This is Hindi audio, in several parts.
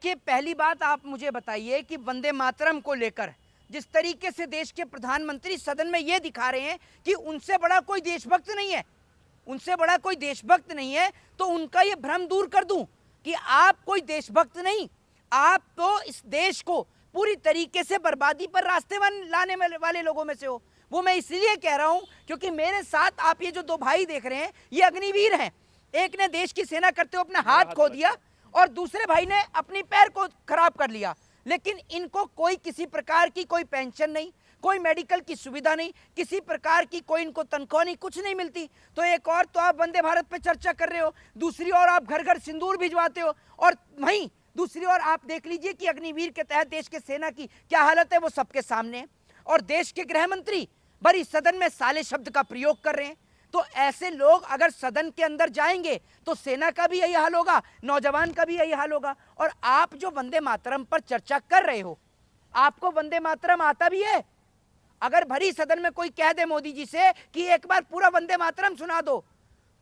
कि पहली बात आप मुझे बताइए कि वंदे मातरम को लेकर जिस तरीके से देश के प्रधानमंत्री सदन में ये दिखा रहे हैं कि उनसे बड़ा कोई देशभक्त नहीं है, उनसे बड़ा कोई देशभक्त नहीं है, तो उनका ये भ्रम दूर कर दूं कि आप कोई देशभक्त नहीं, आप तो इस देश को पूरी तरीके से बर्बादी पर रास्ते लाने वाले लोगों में से हो। वो मैं इसलिए कह रहा हूं क्योंकि मेरे साथ आप ये जो दो भाई देख रहे हैं ये अग्निवीर हैं। एक ने देश की सेना करते हुए अपना हाथ खो दिया और दूसरे भाई ने अपनी पैर को खराब कर लिया, लेकिन इनको कोई किसी प्रकार की कोई पेंशन नहीं, कोई मेडिकल की सुविधा नहीं, किसी प्रकार की कोई इनको तनख्वाह नहीं, कुछ नहीं मिलती। तो एक और तो आप वंदे भारत पे चर्चा कर रहे हो, दूसरी ओर आप घर घर सिंदूर भिजवाते हो, और वहीं दूसरी ओर आप देख लीजिए कि अग्निवीर के तहत देश के सेना की क्या हालत है वो सबके सामने है। और देश के गृह मंत्री भरी सदन में साले शब्द का प्रयोग कर रहे हैं। तो ऐसे लोग अगर सदन के अंदर जाएंगे तो सेना का भी यही हाल होगा, नौजवान का भी यही हाल होगा। और आप जो वंदे मातरम पर चर्चा कर रहे हो, आपको वंदे मातरम आता भी है? अगर भरी सदन में कोई कह दे मोदी जी से कि एक बार पूरा वंदे मातरम सुना दो,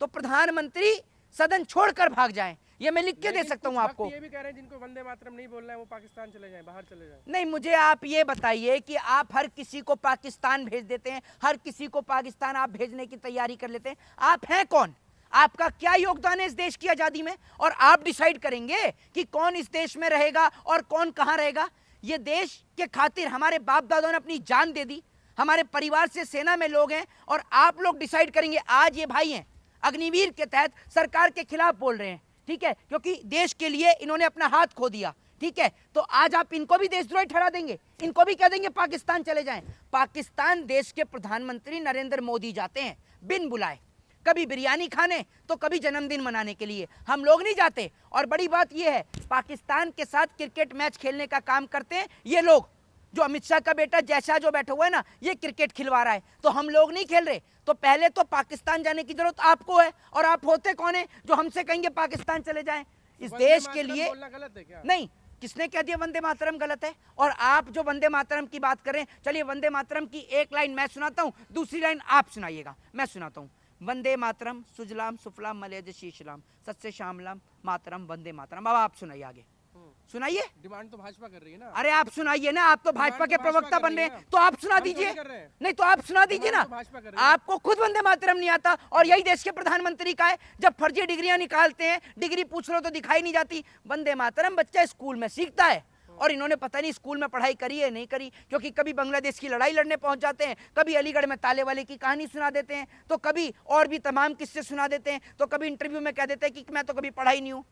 तो प्रधानमंत्री सदन छोड़कर भाग जाएं। ये मैं लिख के दे सकता हूं आपको। ये भी कह रहे हैं जिनको वंदे मातरम नहीं बोलना है वो पाकिस्तान चले जाएं, बाहर चले जाएं। नहीं, मुझे आप ये बताइए कि आप हर किसी को पाकिस्तान भेज देते हैं, हर किसी को पाकिस्तान आप भेजने की तैयारी कर लेते हैं। आप हैं कौन? आपका क्या योगदान है इस देश की आजादी में? और आप डिसाइड करेंगे कि कौन इस देश में रहेगा और कौन कहां रहेगा। ये देश के खातिर हमारे बाप दादों ने अपनी जान दे दी, हमारे परिवार से सेना में लोग हैं, और आप लोग डिसाइड करेंगे। आज ये भाई हैं अग्निवीर के तहत सरकार के खिलाफ बोल रहे हैं, ठीक है, क्योंकि देश के लिए इन्होंने अपना हाथ खो दिया, ठीक है। तो आज आप इनको भी देशद्रोही ठहरा देंगे, इनको भी कह देंगे पाकिस्तान चले जाएं। पाकिस्तान देश के प्रधानमंत्री नरेंद्र मोदी जाते हैं बिन बुलाए, कभी बिरयानी खाने तो कभी जन्मदिन मनाने के लिए। हम लोग नहीं जाते। और बड़ी बात यह है, पाकिस्तान के साथ क्रिकेट मैच खेलने का काम करते हैं ये लोग। जो अमित शाह का बेटा जयशाह जो बैठा हुआ है ना, ये क्रिकेट खिलवा रहा है, तो हम लोग नहीं खेल रहे। तो पहले तो पाकिस्तान जाने की जरूरत आपको है, और आप होते कौन है जो हमसे कहेंगे पाकिस्तान चले जाएं? इस देश के लिए गलत है क्या? नहीं, किसने कह दिया वंदे मातरम गलत है? और आप जो वंदे मातरम की बात करें, चलिए वंदे मातरम की एक लाइन मैं सुनाता हूं, दूसरी लाइन आप सुनाइएगा। मैं सुनाता हूं, वंदे मातरम सुजलाम सुफलाम मलयज शीशलाम सत्य श्यामलाम मातरम वंदे मातरम। अब आप सुनाइए, आगे सुनाइए। डिमांड तो भाजपा कर रही है ना। अरे आप सुनाइए ना, आप तो भाजपा के प्रवक्ता बन रहे हैं, तो आप सुना दीजिए। नहीं तो आप सुना दीजिए ना, आपको खुद वंदे मातरम नहीं आता, और यही देश के प्रधानमंत्री का है। जब फर्जी डिग्रियां निकालते हैं, डिग्री पूछ लो तो दिखाई नहीं जाती। वंदे मातरम बच्चा स्कूल में सीखता है, और इन्होंने पता नहीं स्कूल में पढ़ाई करी है नहीं करी, क्योंकि कभी बांग्लादेश की लड़ाई लड़ने पहुंच जाते हैं, कभी अलीगढ़ में ताले वाले की कहानी सुना देते हैं, तो कभी और भी तमाम किस्से सुना देते हैं, तो कभी इंटरव्यू में कह देते हैं कि मैं तो कभी पढ़ाई नहीं हूं।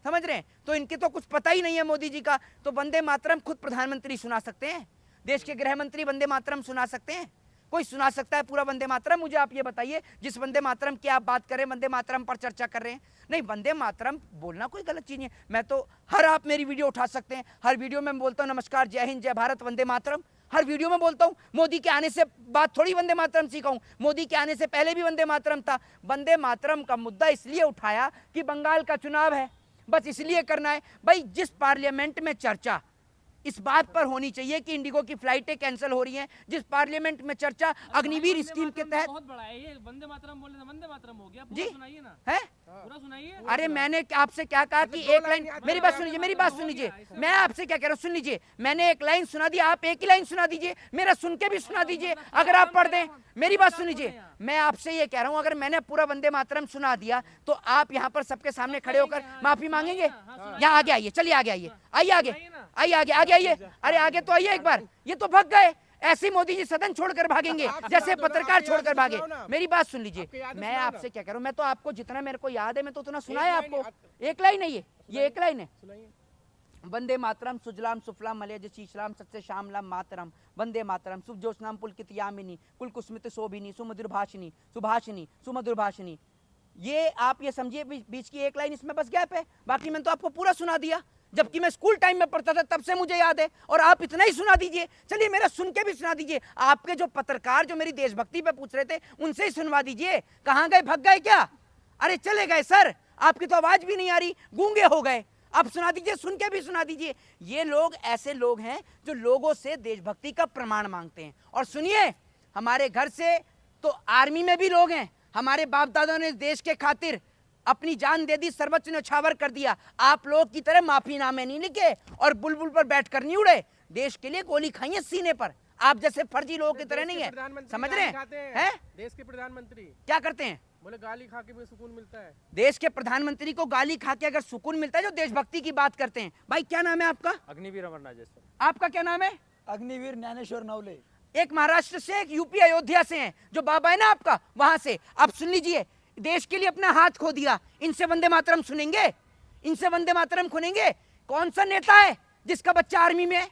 समझ रहे हैं? तो इनके तो कुछ पता ही नहीं है मोदी जी का। तो वंदे मातरम खुद प्रधानमंत्री सुना सकते हैं, देश के गृह मंत्री वंदे मातरम सुना सकते हैं? कोई सुना सकता है पूरा वंदे मातरम? मुझे आप ये बताइए, जिस वंदे मातरम की आप बात करें, वंदे मातरम पर चर्चा कर रहे हैं। नहीं, वंदे मातरम बोलना कोई गलत चीज नहीं है। मैं तो आप मेरी वीडियो उठा सकते हैं, हर वीडियो में बोलता हूँ नमस्कार, जय हिंद, जय भारत, वंदे मातरम, हर वीडियो में बोलता हूँ। मोदी के आने से बात थोड़ी वंदे मातरम सीखा हूं, मोदी के आने से पहले भी वंदे मातरम था। वंदे मातरम का मुद्दा इसलिए उठाया कि बंगाल का चुनाव है, बस इसलिए करना है। भाई, जिस पार्लियामेंट में चर्चा इस बात पर होनी चाहिए कि इंडिगो की फ्लाइटें कैंसिल हो रही हैं, जिस पार्लियामेंट में चर्चा अग्निवीर स्कीम के तहत, बहुत बड़ा है ये, वंदे मातरम बोलने से वंदे मातरम हो गया। जी सुनाइए ना, है? पूरा सुनाइए। अरे मैंने आपसे क्या कहा कि एक लाइन, मेरी बात सुन लीजिए, मेरी बात सुन लीजिए, मैं आपसे क्या कह रहा हूँ, सुन लीजिए। मैंने एक लाइन सुना दी, आप एक ही लाइन सुना दीजिए, मेरा सुन के भी सुना दीजिए अगर आप पढ़ दें। मेरी बात सुन लीजिए, मैं आपसे ये कह रहा हूँ, अगर मैंने पूरा वंदे मातरम सुना दिया तो आप यहाँ पर सबके सामने खड़े होकर माफी मांगेंगे? यहाँ आगे आइए, चलिए आगे आइए, आइए आगे आइए, आगे आगे आइए। अरे आगे तो आइए एक बार, ये तो भाग गए। ऐसे मोदी जी सदन छोड़कर भागेंगे जैसे पत्रकार छोड़कर भागे। मेरी बात सुन लीजिए, मैं आपसे क्या कह रहा हूँ, मैं तो आपको जितना मेरे को याद है मैं तो उतना सुनाया आपको। एक लाइन है ये एक लाइन है। वंदे मातरम सुजलाम सुफलाम मलयज शीशलाम सत्य श्यामलाम मातरम वंदे मातरम सुजोष्णाम पुलकित यामिनी कुलकुस्मित शोभिनी सुमधुर भाषिनी सुभाषिनी सुमधुर भाषिनी। ये आप ये समझिए बीच की एक लाइन इसमें बस गैप है, बाकी मैंने तो आपको पूरा सुना दिया, जबकि मैं स्कूल टाइम में पढ़ता था तब से मुझे याद है, और आप इतना ही सुना दीजिए। चलिए मेरा सुन के भी सुना दीजिए। आपके जो पत्रकार जो मेरी देशभक्ति पे पूछ रहे थे उनसे ही सुनवा दीजिए। कहाँ गए, भग गए क्या? अरे चले गए सर, आपकी तो आवाज भी नहीं आ रही, गूंगे हो गए। आप सुना दीजिए, सुन के भी सुना दीजिए। ये लोग ऐसे लोग हैं जो लोगों से देशभक्ति का प्रमाण मांगते हैं। और सुनिए, हमारे घर से तो आर्मी में भी लोग हैं, हमारे बाप दादा ने इस देश के खातिर अपनी जान दे दी, सर्वोच्च न्यौछावर कर दिया। आप लोग की तरह माफीनामे नहीं लिखे और बुलबुल पर बैठकर नहीं उड़े, देश के लिए गोली खाई है सीने पर। आप जैसे फर्जी लोगों की तरह नहीं है, समझ रहे हैं? देश के प्रधानमंत्री क्या करते हैं? बोले गाली खा के भी सुकून मिलता है। देश के प्रधानमंत्री को गाली खा के अगर सुकून मिलता है, जो देशभक्ति की बात करते हैं। भाई क्या नाम है आपका? अग्निवीर अमरनाथ जैसे। आपका क्या नाम है? अग्निवीर ज्ञानेश्वर नवले। एक महाराष्ट्र से, एक यूपी अयोध्या से हैं, जो बाबा है ना आपका, वहां से। आप सुन लीजिए, देश के लिए अपना हाथ खो दिया, इनसे वंदे मातरम सुनेंगे? इनसे वंदे मातरम सुनेंगे? कौन सा नेता है जिसका बच्चा आर्मी में है?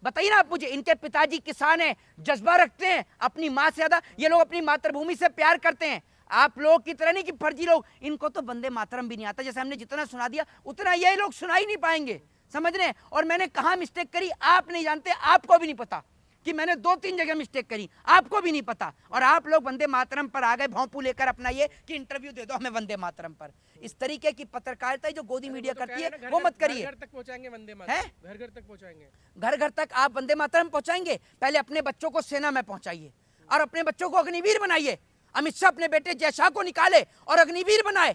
बताइए ना आप मुझे। इनके पिताजी किसान हैं, जज्बा रखते हैं अपनी माँ से ज्यादा। ये लोग अपनी मातृभूमि से प्यार करते हैं। आप लोग की तरह नहीं कि फर्जी लोग, इनको तो वंदे मातरम भी नहीं आता। जैसे हमने जितना सुना दिया उतना ये लोग सुना ही नहीं पाएंगे, समझ रहे हैं? और मैंने कहाँ मिस्टेक करी आप नहीं जानते, आपको भी नहीं पता कि मैंने 2-3 जगह मिस्टेक करी, आपको भी नहीं पता। और आप लोग वंदे मातरम पर आ गए भौंपू लेकर अपना, ये कि इंटरव्यू दे दो हमें वंदे मातरम पर। इस तरीके की पत्रकारिता जो गोदी मीडिया करती है वो मत करिए। घर तक पहुंचाएंगे वंदे मातरम, घर घर तक पहुंचाएंगे। घर घर तक आप वंदे मातरम पहुंचाएंगे? पहले अपने बच्चों को सेना में पहुंचाइए और अपने बच्चों को अग्निवीर बनाइए। अमित शाह अपने बेटे जय शाह को निकाले और अग्निवीर बनाए।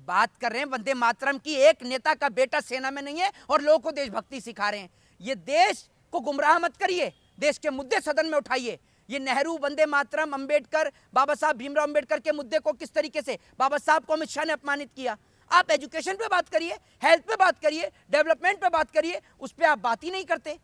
बात कर रहे हैं वंदे मातरम की, एक नेता का बेटा सेना में नहीं है और लोगों को देशभक्ति सिखा रहे हैं। ये देश को गुमराह मत करिए, देश के मुद्दे सदन में उठाइए। ये नेहरू, वंदे मातरम, अंबेडकर, बाबा साहब भीमराव अंबेडकर के मुद्दे को किस तरीके से बाबा साहब को अमित शाह ने अपमानित किया। आप एजुकेशन पे बात करिए, हेल्थ पे बात करिए, डेवलपमेंट पे बात करिए, उस पर आप बात ही नहीं करते।